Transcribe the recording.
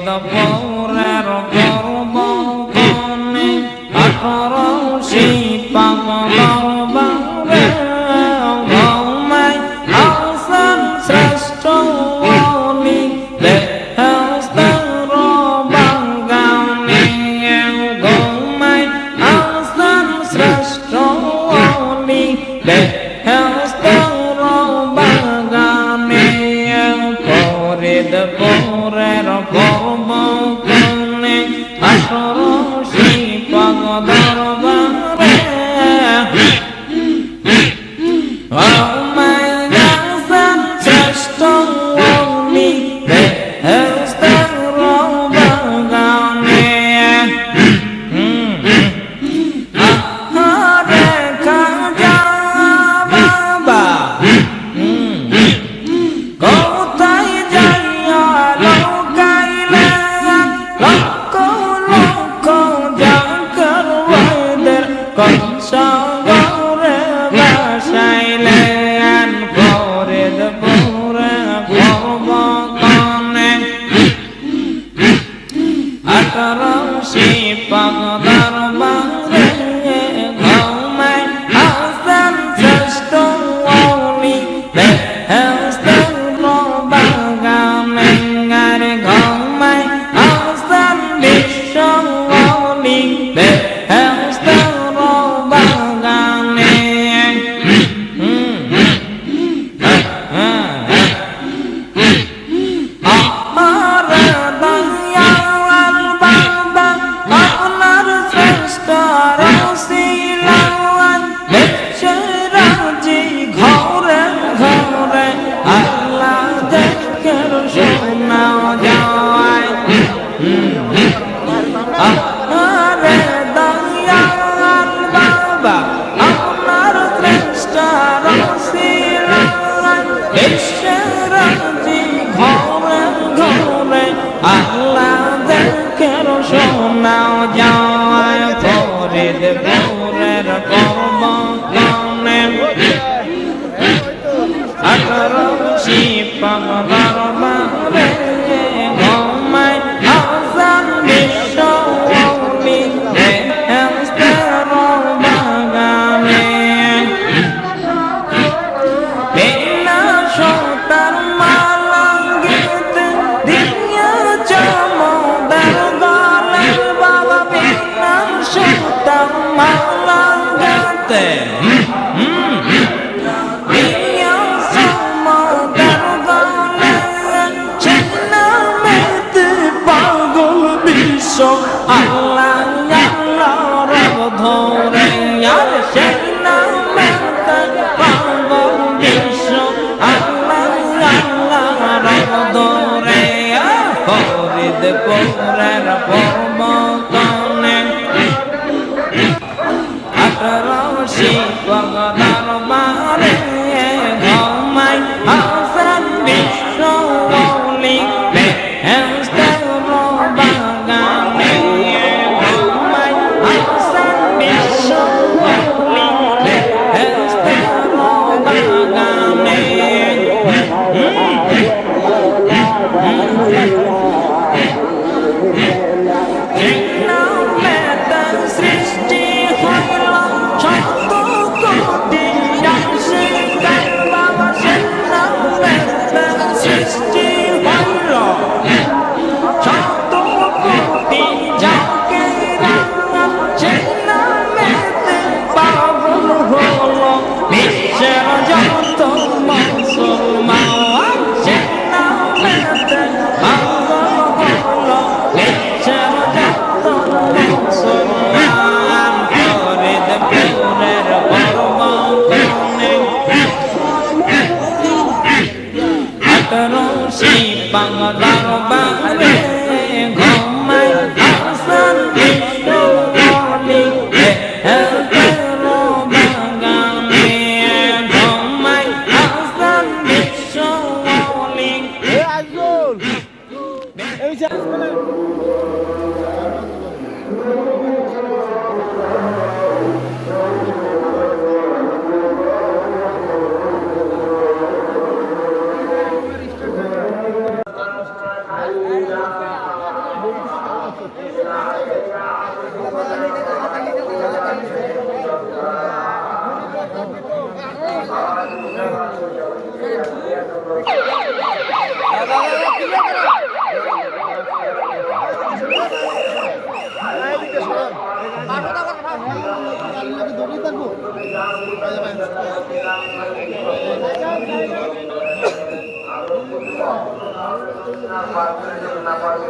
ফরিদপুরের পর্বতনে 18 পাক দরবারে ঘুমায় হাসান শ্রেষ্ঠ ওলি বেহেশতের বাগানে ঘুমায় হাসান শ্রেষ্ঠ ওলি বেহেশতের বাগানে ফরিদপুরের পর্বতনে 18 পাক দরবারে ঘুমায় হাসান শ্রেষ্ঠ ওলি বেহেশতের বাগানে আহারে খাজা বাবা কোথায় যাইয়া লুকাইলে লক্ষ লক্ষ জাকার ওয়াইদের কংসাগরে ভাসাইলেন ফরিদপুরে পর্বতনে 18 পাক দরবারে ঘুমায় হাসান শ্রেষ্ঠ ওলি বেহেশতের বাগানে ঘুমায় হাসান বিশ্ব ওলি বেহেশতের বাগানে আমার দয়াল বাবা আপনার শ্রেষ্ঠ রসিলাওয়ান বেশরাজি ঘরে ঘরে আল্লাহ দেখের শোনাও যায় আরে দয়াল বাবা আপনার শ্রেষ্ঠ রসিলাওয়ান বেশরাজি ঘরে ঘরে আল্লাহ দেখের শোনাও যায় ফরিদপুরের পর্বতনে 18 পাক দরবারে ঘুমায় হাসান বিশ্ব ওলি বেহেশতের বাগানে বিনা শর্তার মালা গীত দিয়া চমদার গলে বাবা বিনা শর্তার মালা গাতে দিয়া চমদার গলে চেন্নামেতে পাগল বিশ্ব আল্লাহ আল্লাহ রব ধরে আর চেন্নামেতে পাগল বিশ্ব আল্লাহ আল্লাহ রব ধরে ফরিদপুরের পর্বতনে 18 পাক দরবারে ঘুমায় হাসান বিশ্ব ওলি বেহেশতের বাগানে ঘুমায় হাসান বিশ্ব ওলি বেহেশতের বাগানে চিন্নামেতে সৃষ্টি হইল শত কোটি ডাকশিকার বাবা চিন্নামেতে সৃষ্টি হইল শত কোটি জাকেরা চিন্নামেতে পাগল হলো বিশ্বের যত মুসলমান চিন্নামেতে পাগল হলো বিশ্বের যত মুসলমান ফরিদপুরের পর্বতনে 18 পাক দরবারে ঘুমায় হাসান বিশ্ব ওলি বেহেশতের বাগানে ঘুমায় হাসান বিশ্ব ওলি لا না পারবে না পারবে